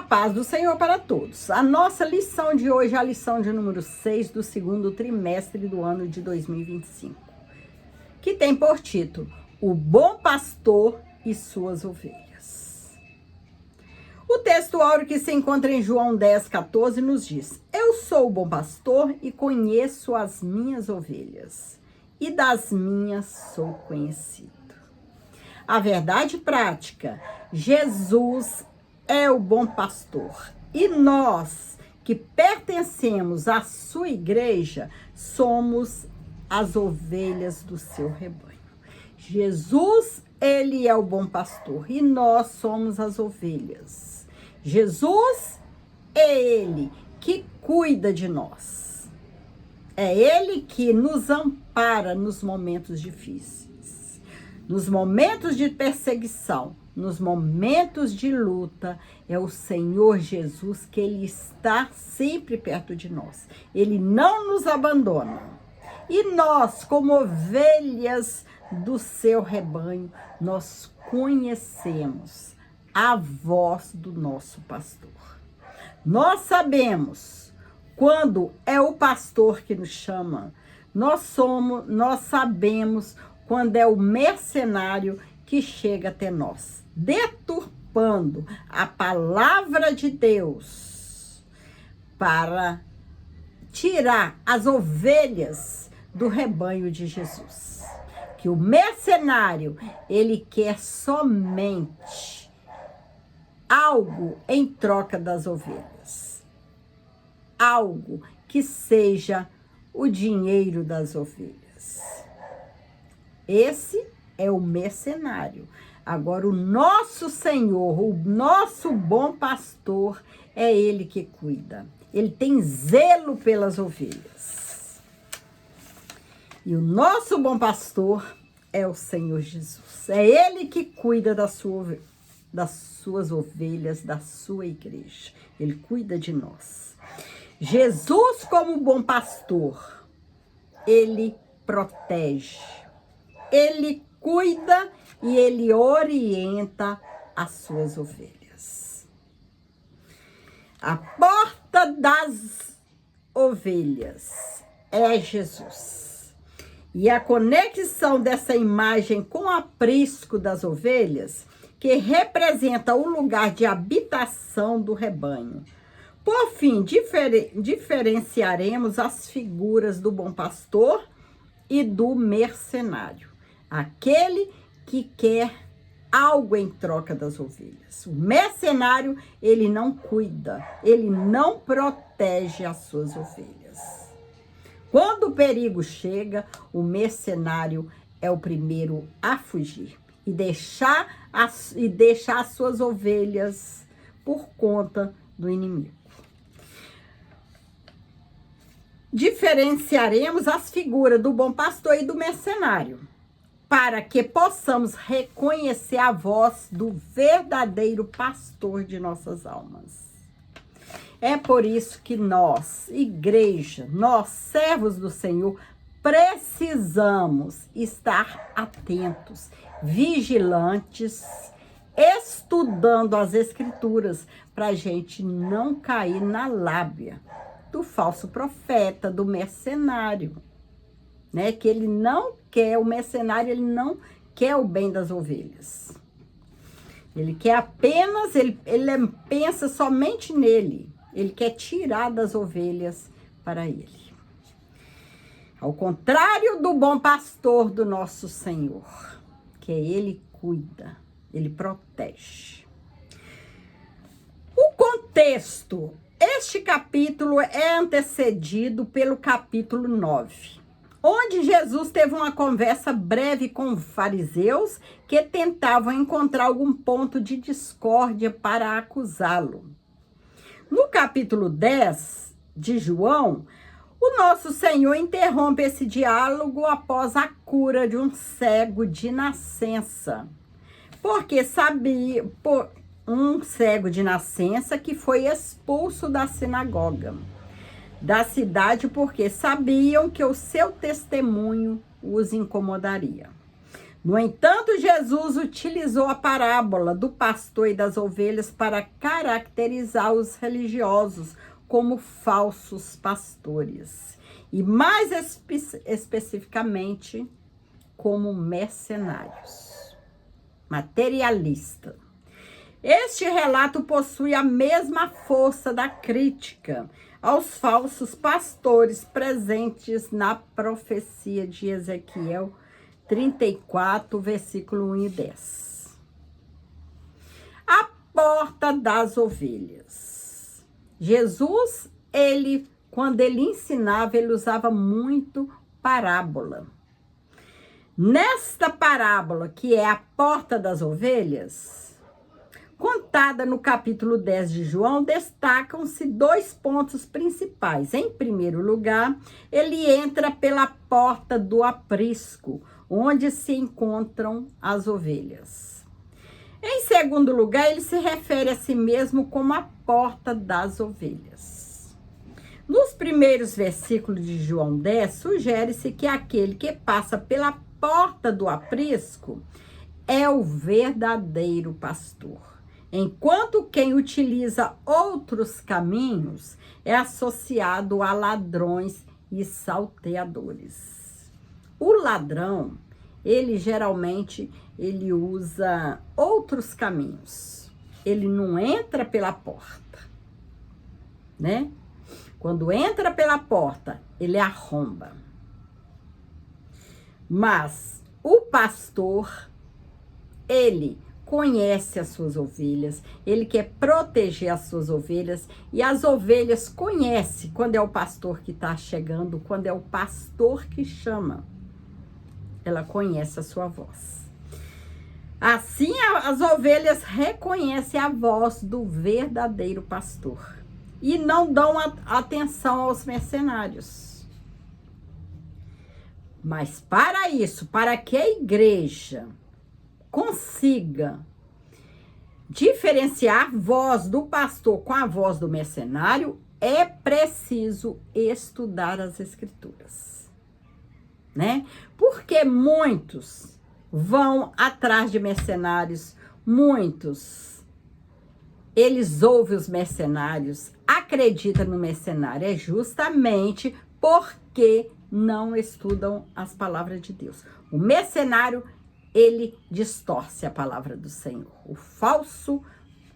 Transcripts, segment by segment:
paz do Senhor para todos. A nossa lição de hoje é a lição de número 6 do segundo trimestre do ano de 2025, que tem por título O Bom Pastor e Suas Ovelhas. O texto áureo que se encontra em João 10,14 nos diz: Eu sou o bom pastor e conheço as minhas ovelhas, e das minhas sou conhecido. A verdade prática, Jesus é o bom pastor. E nós, que pertencemos à sua igreja, somos as ovelhas do seu rebanho. Jesus, ele é o bom pastor e nós somos as ovelhas. Jesus é ele que cuida de nós. É ele que nos ampara nos momentos difíceis, nos momentos de perseguição, nos momentos de luta. É o Senhor Jesus que ele está sempre perto de nós. Ele não nos abandona. E nós, como ovelhas do seu rebanho, nós conhecemos a voz do nosso pastor. Nós sabemos quando é o pastor que nos chama. Nós sabemos quando é o mercenário que chega até nós, deturpando a palavra de Deus para tirar as ovelhas do rebanho de Jesus. Que o mercenário, ele quer somente algo em troca das ovelhas. Algo que seja o dinheiro das ovelhas. Esse é o mercenário. Agora, o nosso Senhor, o nosso bom pastor, é ele que cuida. Ele tem zelo pelas ovelhas. E o nosso bom pastor é o Senhor Jesus. É ele que cuida das suas ovelhas, da sua igreja. Ele cuida de nós. Jesus, como bom pastor, ele protege. Ele cuida e ele orienta as suas ovelhas. A porta das ovelhas é Jesus. E a conexão dessa imagem com o aprisco das ovelhas, que representa o lugar de habitação do rebanho. Por fim, diferenciaremos as figuras do bom pastor e do mercenário. Aquele que quer algo em troca das ovelhas. O mercenário, ele não cuida, ele não protege as suas ovelhas. Quando o perigo chega, o mercenário é o primeiro a fugir e deixar as suas ovelhas por conta do inimigo. Diferenciaremos as figuras do bom pastor e do mercenário, para que possamos reconhecer a voz do verdadeiro pastor de nossas almas. É por isso que nós, igreja, nós, servos do Senhor, precisamos estar atentos, vigilantes, estudando as Escrituras, para a gente não cair na lábia do falso profeta, do mercenário, né? Que ele não quer, o mercenário, ele não quer o bem das ovelhas. Ele quer apenas, ele pensa somente nele. Ele quer tirar das ovelhas para ele. Ao contrário do bom pastor do nosso Senhor, que ele cuida, ele protege. O contexto, este capítulo é antecedido pelo capítulo 9. Onde Jesus teve uma conversa breve com fariseus que tentavam encontrar algum ponto de discórdia para acusá-lo. No capítulo 10 de João, o nosso Senhor interrompe esse diálogo após a cura de um cego de nascença. Porque sabia, um cego de nascença que foi expulso da sinagoga da cidade, porque sabiam que o seu testemunho os incomodaria. No entanto, Jesus utilizou a parábola do pastor e das ovelhas para caracterizar os religiosos como falsos pastores e, mais especificamente, como mercenários, materialistas. Este relato possui a mesma força da crítica aos falsos pastores presentes na profecia de Ezequiel 34, versículo 1 e 10. A porta das ovelhas. Jesus, quando ele ensinava, ele usava muito parábola. Nesta parábola, que é a porta das ovelhas, contada no capítulo 10 de João, destacam-se 2 pontos principais. Em primeiro lugar, ele entra pela porta do aprisco, onde se encontram as ovelhas. Em segundo lugar, ele se refere a si mesmo como a porta das ovelhas. Nos primeiros versículos de João 10, sugere-se que aquele que passa pela porta do aprisco é o verdadeiro pastor, enquanto quem utiliza outros caminhos é associado a ladrões e salteadores. O ladrão, ele geralmente usa outros caminhos. Ele não entra pela porta, né? Quando entra pela porta, ele arromba. Mas o pastor, ele conhece as suas ovelhas, ele quer proteger as suas ovelhas, e as ovelhas conhecem quando é o pastor que está chegando, quando é o pastor que chama. Ela conhece a sua voz. Assim, as ovelhas reconhecem a voz do verdadeiro pastor e não dão atenção aos mercenários. Mas para isso, para que a igreja consiga diferenciar a voz do pastor com a voz do mercenário, é preciso estudar as escrituras, né? Porque muitos vão atrás de mercenários, eles ouvem os mercenários, acreditam no mercenário, é justamente porque não estudam as palavras de Deus. O mercenário, ele distorce a palavra do Senhor. O falso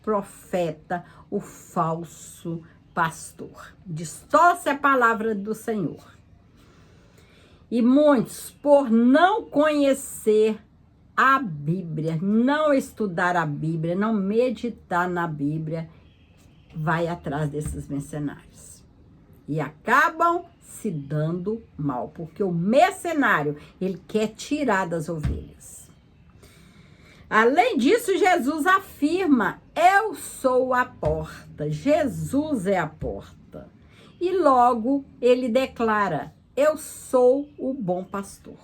profeta, o falso pastor, distorce a palavra do Senhor. E muitos, por não conhecer a Bíblia, não estudar a Bíblia, não meditar na Bíblia, vai atrás desses mercenários. E acabam se dando mal, porque o mercenário, ele quer tirar das ovelhas. Além disso, Jesus afirma: eu sou a porta. Jesus é a porta. E logo ele declara: eu sou o bom pastor.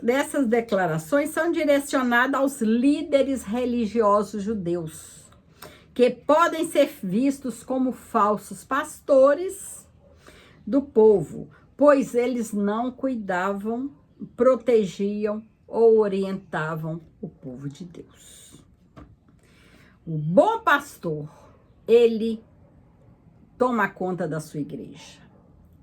Dessas declarações são direcionadas aos líderes religiosos judeus, que podem ser vistos como falsos pastores do povo, pois eles não cuidavam, protegiam ou orientavam o povo de Deus. O bom pastor, ele toma conta da sua igreja,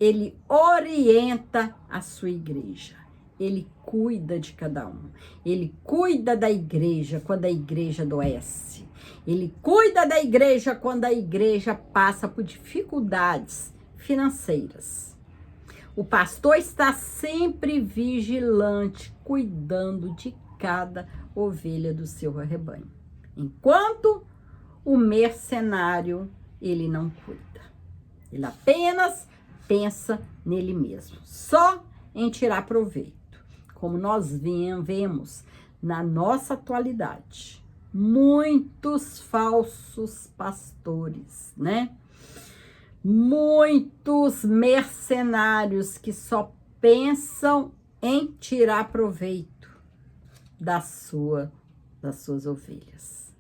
ele orienta a sua igreja, ele cuida de cada um, ele cuida da igreja quando a igreja adoece, ele cuida da igreja quando a igreja passa por dificuldades financeiras. O pastor está sempre vigilante, cuidando de cada ovelha do seu rebanho. Enquanto o mercenário, ele não cuida. Ele apenas pensa nele mesmo, só em tirar proveito. Como nós vemos na nossa atualidade, muitos falsos pastores, né? Muitos mercenários que só pensam em tirar proveito das suas ovelhas.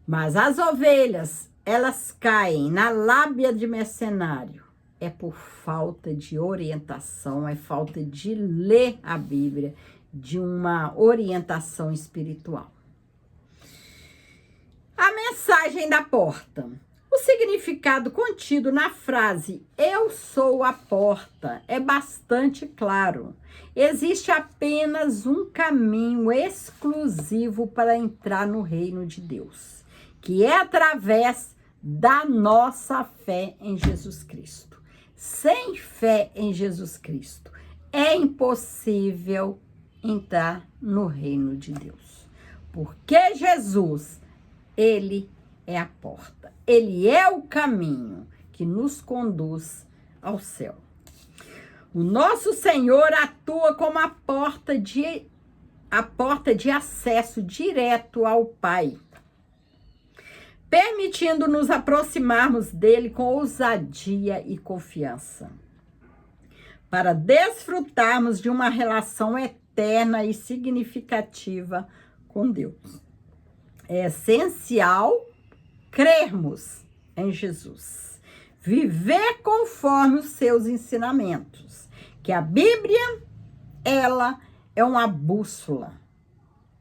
Mas as ovelhas, elas caem na lábia de mercenário. é por falta de orientação, é falta de ler a Bíblia, de uma orientação espiritual. A mensagem da porta. O significado contido na frase "eu sou a porta" é bastante claro. Existe apenas um caminho exclusivo para entrar no reino de Deus, que é através da nossa fé em Jesus Cristo. Sem fé em Jesus Cristo, é impossível entrar no reino de Deus. Porque Jesus, ele é a porta. Ele é o caminho que nos conduz ao céu. O nosso Senhor atua como a porta de acesso direto ao Pai, permitindo nos aproximarmos dele com ousadia e confiança, para desfrutarmos de uma relação eterna e significativa com Deus. É essencial crermos em Jesus, viver conforme os seus ensinamentos, que a Bíblia, ela é uma bússola,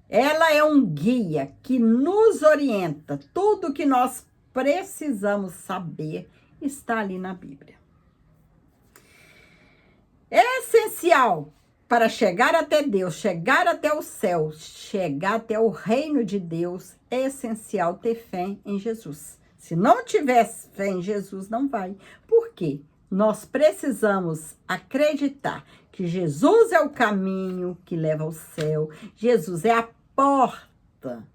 ela é um guia que nos orienta. Tudo que nós precisamos saber está ali na Bíblia. É essencial para chegar até Deus, chegar até o céu, chegar até o reino de Deus, é essencial ter fé em Jesus. Se não tiver fé em Jesus, não vai. Por quê? Nós precisamos acreditar que Jesus é o caminho que leva ao céu. Jesus é a porta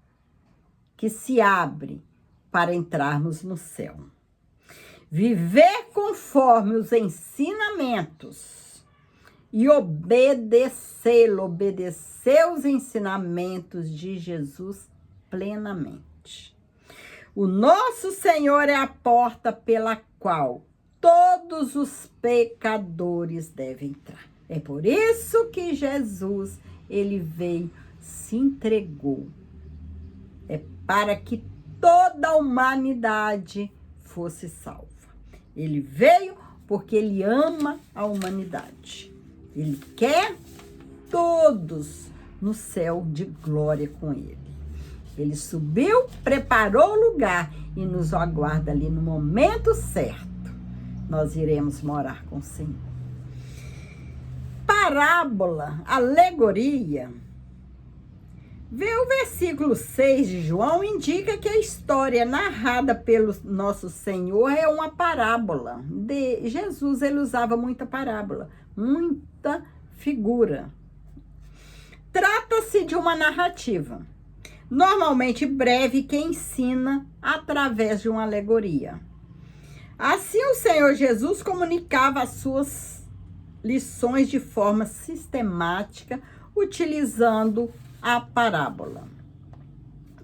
que se abre para entrarmos no céu. Viver conforme os ensinamentos e obedecer os ensinamentos de Jesus plenamente. O nosso Senhor é a porta pela qual todos os pecadores devem entrar. É por isso que Jesus, ele veio, se entregou. É para que toda a humanidade fosse salva. Ele veio porque ele ama a humanidade. Ele quer todos no céu de glória com ele. Ele subiu, preparou o lugar e nos aguarda ali no momento certo. Nós iremos morar com o Senhor. Parábola, alegoria. O versículo 6 de João indica que a história narrada pelo nosso Senhor é uma parábola. Jesus, ele usava muita parábola, muita figura. Trata-se de uma narrativa, normalmente breve, que ensina através de uma alegoria. Assim, o Senhor Jesus comunicava as suas lições de forma sistemática, utilizando a parábola.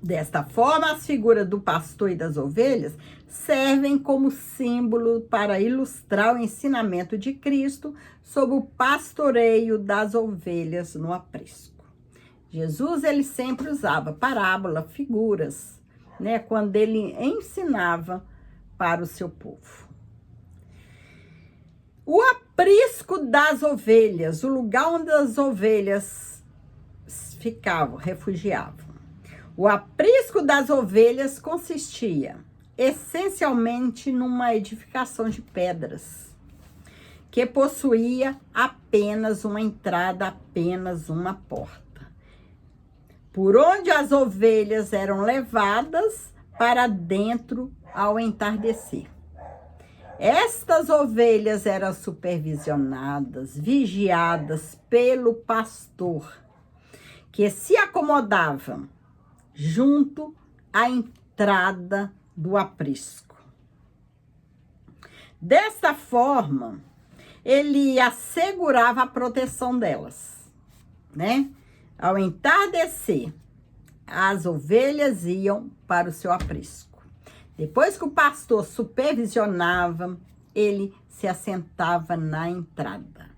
Desta forma, as figuras do pastor e das ovelhas servem como símbolo para ilustrar o ensinamento de Cristo sobre o pastoreio das ovelhas no aprisco. Jesus, ele sempre usava parábola, figuras, né, quando ele ensinava para o seu povo. O aprisco das ovelhas, o lugar onde as ovelhas ficavam, refugiavam. O aprisco das ovelhas consistia essencialmente numa edificação de pedras, que possuía apenas uma entrada, apenas uma porta, por onde as ovelhas eram levadas para dentro ao entardecer. Estas ovelhas eram supervisionadas, vigiadas pelo pastor, que se acomodava junto à entrada do aprisco. Desta forma, ele assegurava a proteção delas, né? Ao entardecer, as ovelhas iam para o seu aprisco. Depois que o pastor supervisionava, ele se assentava na entrada.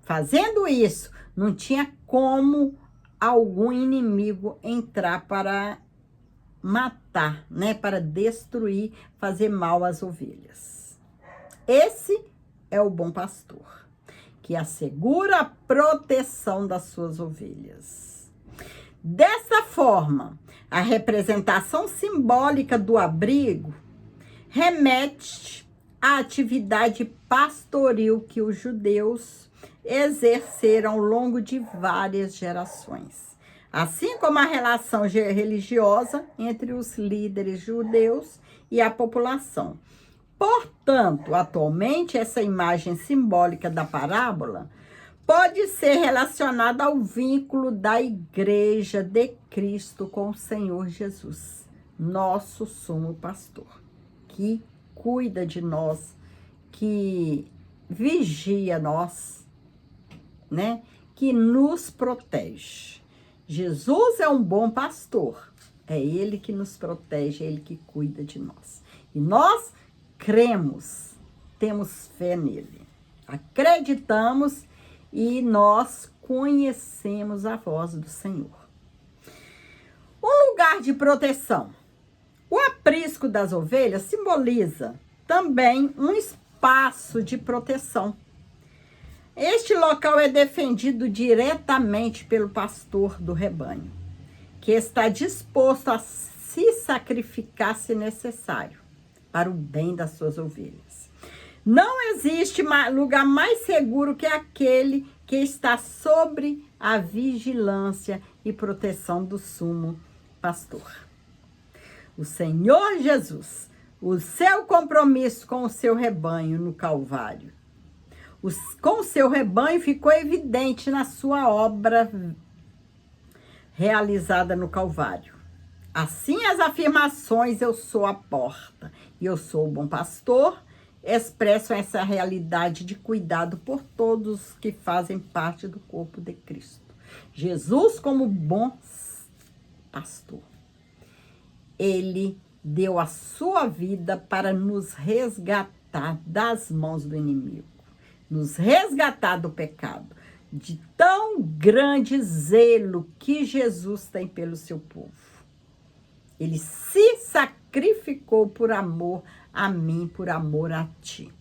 Fazendo isso, não tinha como algum inimigo entrar para matar, né? Para destruir, fazer mal às ovelhas. Esse é o bom pastor, que assegura a proteção das suas ovelhas. Dessa forma, a representação simbólica do abrigo remete à atividade pastoril que os judeus exerceram ao longo de várias gerações, assim como a relação religiosa entre os líderes judeus e a população. Portanto, atualmente, essa imagem simbólica da parábola pode ser relacionada ao vínculo da Igreja de Cristo com o Senhor Jesus, nosso sumo pastor, que cuida de nós, que vigia nós, né? Que nos protege. Jesus é um bom pastor, é Ele que nos protege, é Ele que cuida de nós. E nós cremos, temos fé nele, acreditamos e nós conhecemos a voz do Senhor. Um lugar de proteção. O aprisco das ovelhas simboliza também um espaço de proteção. Este local é defendido diretamente pelo pastor do rebanho, que está disposto a se sacrificar se necessário para o bem das suas ovelhas. Não existe lugar mais seguro que aquele que está sobre a vigilância e proteção do sumo pastor. O Senhor Jesus, o seu compromisso com o seu rebanho no Calvário, com o seu rebanho ficou evidente na sua obra realizada no Calvário. Assim, as afirmações "eu sou a porta" e "eu sou o bom pastor" expressam essa realidade de cuidado por todos que fazem parte do corpo de Cristo. Jesus, como bom pastor, ele deu a sua vida para nos resgatar das mãos do inimigo, nos resgatar do pecado, de tão grande zelo que Jesus tem pelo seu povo. Ele se sacrificou por amor a mim, por amor a ti.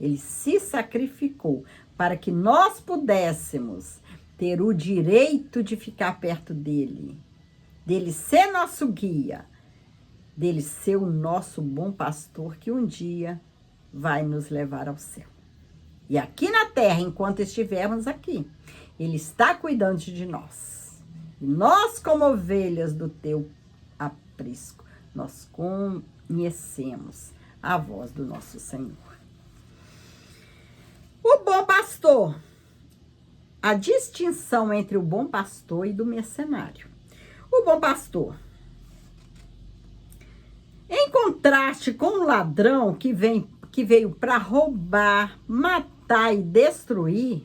Ele se sacrificou para que nós pudéssemos ter o direito de ficar perto dele ser nosso guia, dele ser o nosso bom pastor que um dia vai nos levar ao céu. E aqui na terra, enquanto estivermos aqui, ele está cuidando de nós. E nós, como ovelhas do teu aprisco, nós conhecemos a voz do nosso Senhor. O bom pastor. A distinção entre o bom pastor e do mercenário. O bom pastor, em contraste com o ladrão que veio para roubar, matar e destruir,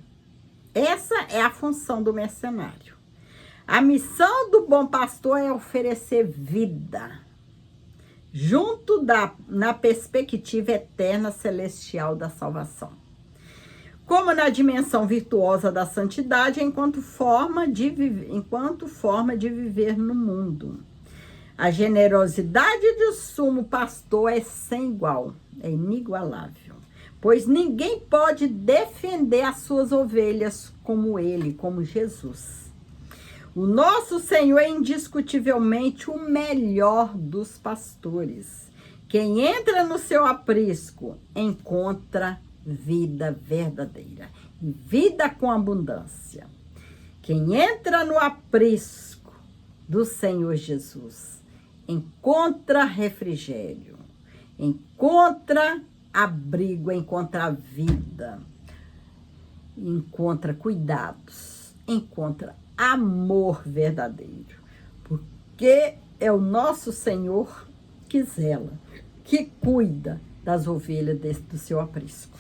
essa é a função do mercenário. A missão do bom pastor é oferecer vida, na perspectiva eterna celestial da salvação, como na dimensão virtuosa da santidade, enquanto forma de viver no mundo. A generosidade do sumo pastor é sem igual, é inigualável, pois ninguém pode defender as suas ovelhas como ele, como Jesus. O nosso Senhor é indiscutivelmente o melhor dos pastores. Quem entra no seu aprisco encontra vida verdadeira e vida com abundância. Quem entra no aprisco do Senhor Jesus encontra refrigério, encontra abrigo, encontra vida, encontra cuidados, encontra amor verdadeiro, porque é o nosso Senhor que zela, que cuida das ovelhas do seu aprisco.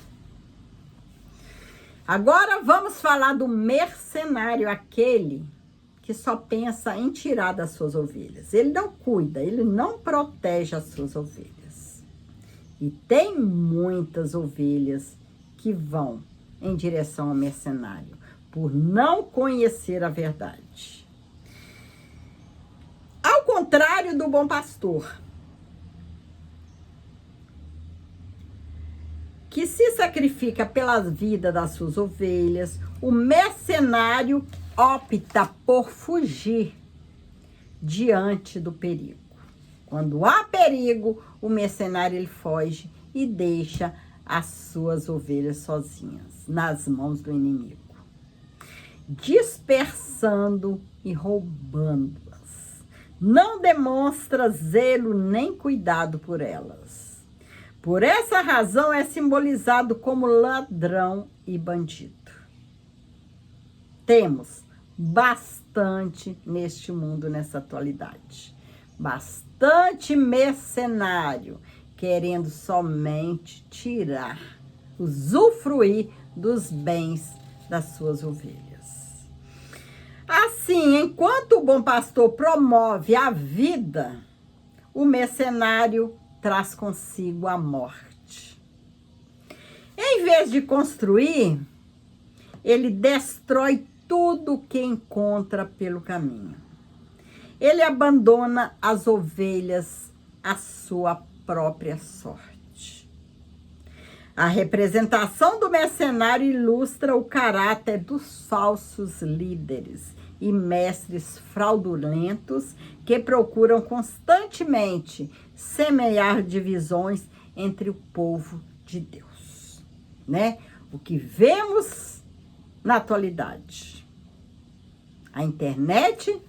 Agora vamos falar do mercenário, aquele que só pensa em tirar das suas ovelhas. Ele não cuida, ele não protege as suas ovelhas. E tem muitas ovelhas que vão em direção ao mercenário, por não conhecer a verdade. Ao contrário do bom pastor, que se sacrifica pela vida das suas ovelhas, o mercenário opta por fugir diante do perigo. Quando há perigo, o mercenário ele foge e deixa as suas ovelhas sozinhas nas mãos do inimigo, dispersando e roubando-as. Não demonstra zelo nem cuidado por elas. Por essa razão é simbolizado como ladrão e bandido. Temos bastante neste mundo, nessa atualidade. Bastante mercenário, querendo somente tirar, usufruir dos bens das suas ovelhas. Assim, enquanto o bom pastor promove a vida, o mercenário traz consigo a morte. Em vez de construir, ele destrói tudo que encontra pelo caminho. Ele abandona as ovelhas à sua própria sorte. A representação do mercenário ilustra o caráter dos falsos líderes e mestres fraudulentos que procuram constantemente semear divisões entre o povo de Deus, né? O que vemos na atualidade. A internet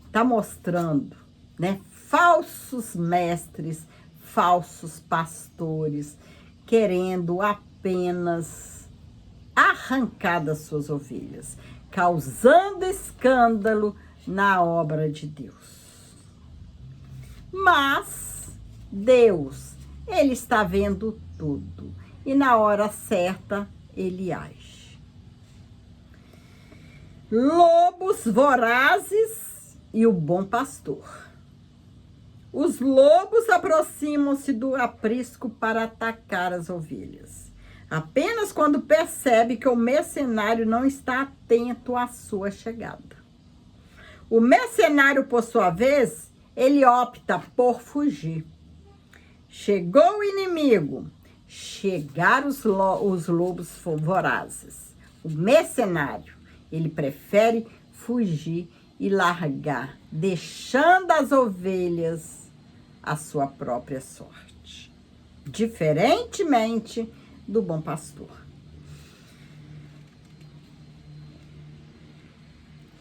está mostrando, né? Falsos mestres, falsos pastores, querendo apenas arrancar das suas ovelhas, causando escândalo na obra de Deus. Mas Deus, ele está vendo tudo e na hora certa ele age. Lobos vorazes e o bom pastor. Os lobos aproximam-se do aprisco para atacar as ovelhas, apenas quando percebe que o mercenário não está atento à sua chegada. O mercenário, por sua vez, ele opta por fugir. Chegou o inimigo, chegaram os lobos vorazes. O mercenário, ele prefere fugir e largar, deixando as ovelhas à sua própria sorte, diferentemente do bom pastor.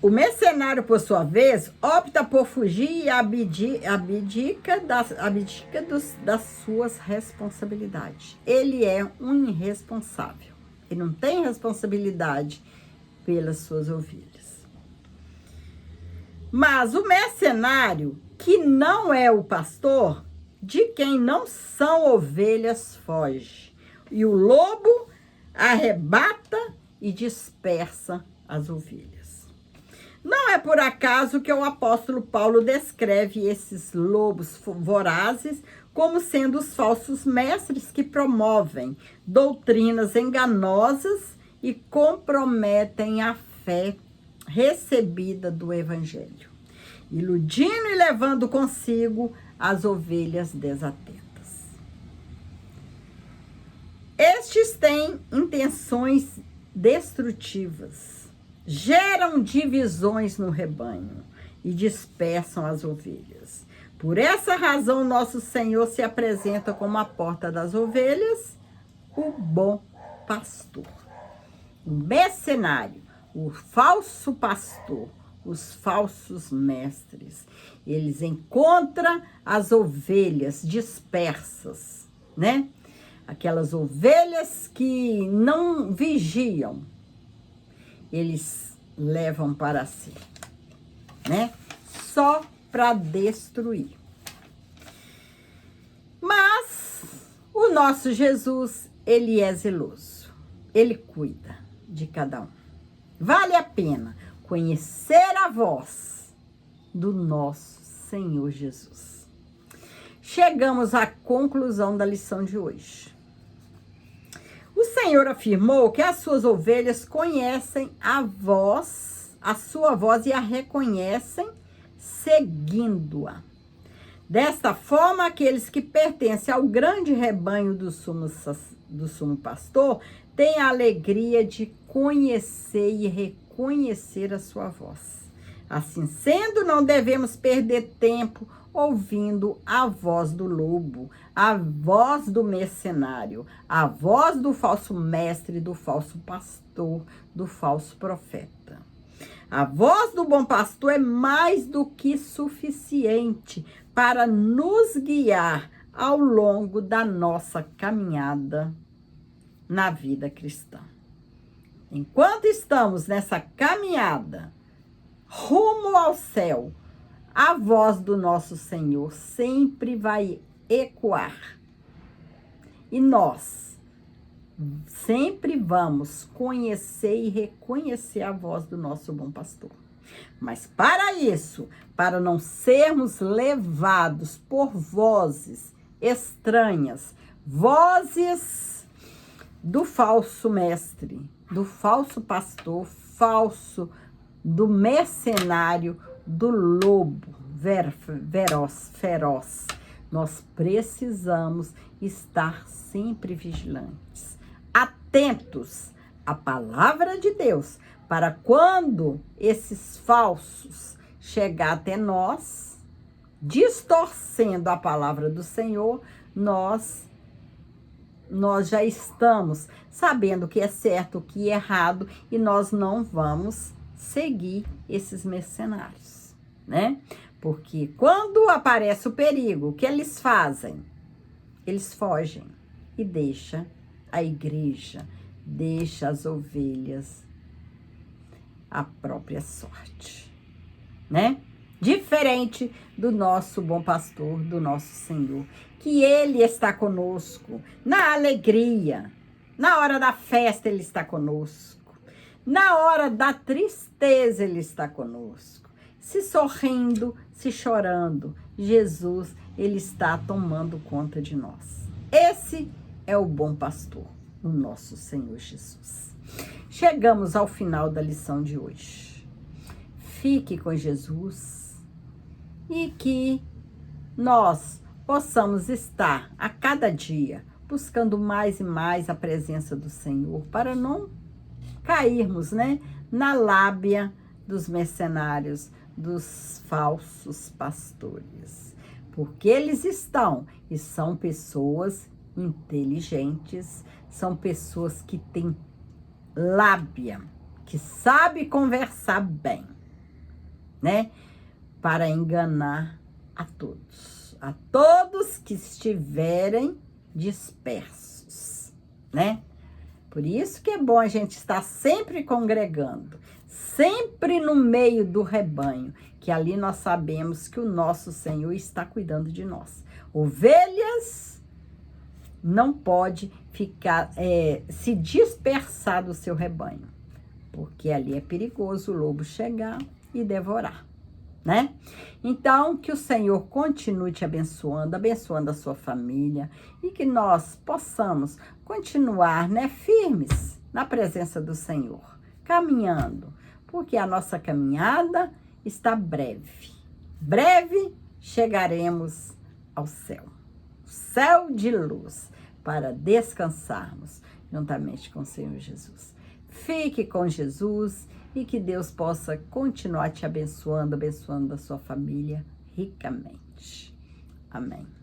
O mercenário, por sua vez, opta por fugir e abdica das suas responsabilidades. Ele é um irresponsável. Ele não tem responsabilidade pelas suas ovelhas. Mas o mercenário, que não é o pastor, de quem não são ovelhas, foge. E o lobo arrebata e dispersa as ovelhas. Não é por acaso que o apóstolo Paulo descreve esses lobos vorazes como sendo os falsos mestres que promovem doutrinas enganosas e comprometem a fé recebida do evangelho, iludindo e levando consigo as ovelhas desatentas. Estes têm intenções destrutivas, geram divisões no rebanho e dispersam as ovelhas. Por essa razão, nosso Senhor se apresenta como a porta das ovelhas, o bom pastor. O mercenário, o falso pastor, os falsos mestres, eles encontram as ovelhas dispersas, né? Aquelas ovelhas que não vigiam, eles levam para si, né? Só para destruir. Mas o nosso Jesus, ele é zeloso, ele cuida de cada um. Vale a pena conhecer a voz do nosso Senhor Jesus. Chegamos à conclusão da lição de hoje. O Senhor afirmou que as suas ovelhas conhecem a sua voz e a reconhecem seguindo-a. Desta forma, aqueles que pertencem ao grande rebanho do sumo do sumo pastor, tem a alegria de conhecer e reconhecer a sua voz. Assim sendo, não devemos perder tempo ouvindo a voz do lobo, a voz do mercenário, a voz do falso mestre, do falso pastor, do falso profeta. A voz do bom pastor é mais do que suficiente para nos guiar ao longo da nossa caminhada na vida cristã. Enquanto estamos nessa caminhada rumo ao céu, a voz do nosso Senhor sempre vai ecoar. E nós sempre vamos conhecer e reconhecer a voz do nosso bom pastor. Mas para isso, para não sermos levados por vozes estranhas, vozes do falso mestre, do falso pastor, do mercenário, do lobo feroz, nós precisamos estar sempre vigilantes, atentos à palavra de Deus, para quando esses falsos chegar até nós, distorcendo a palavra do Senhor, nós já estamos sabendo o que é certo, o que é errado, e nós não vamos seguir esses mercenários, né? Porque quando aparece o perigo, o que eles fazem? Eles fogem e deixam a igreja, deixam as ovelhas à própria sorte, né? Diferente do nosso bom pastor, do nosso Senhor, que Ele está conosco na alegria, na hora da festa Ele está conosco, na hora da tristeza Ele está conosco, se sorrindo, se chorando, Jesus, Ele está tomando conta de nós. Esse é o bom pastor, o nosso Senhor Jesus. Chegamos ao final da lição de hoje. Fique com Jesus e que nós possamos estar a cada dia buscando mais e mais a presença do Senhor, para não cairmos, né, na lábia dos mercenários, dos falsos pastores. Porque eles estão e são pessoas inteligentes, são pessoas que têm lábia, que sabem conversar bem, né, para enganar a todos que estiverem dispersos, né? Por isso que é bom a gente estar sempre congregando, sempre no meio do rebanho, que ali nós sabemos que o nosso Senhor está cuidando de nós. Ovelhas não pode ficar, se dispersar do seu rebanho, porque ali é perigoso o lobo chegar e devorar, né? Então, que o Senhor continue te abençoando, abençoando a sua família, e que nós possamos continuar, né, firmes na presença do Senhor, caminhando, porque a nossa caminhada está breve. Breve chegaremos ao céu, céu de luz, para descansarmos juntamente com o Senhor Jesus. Fique com Jesus e que Deus possa continuar te abençoando, abençoando a sua família ricamente. Amém.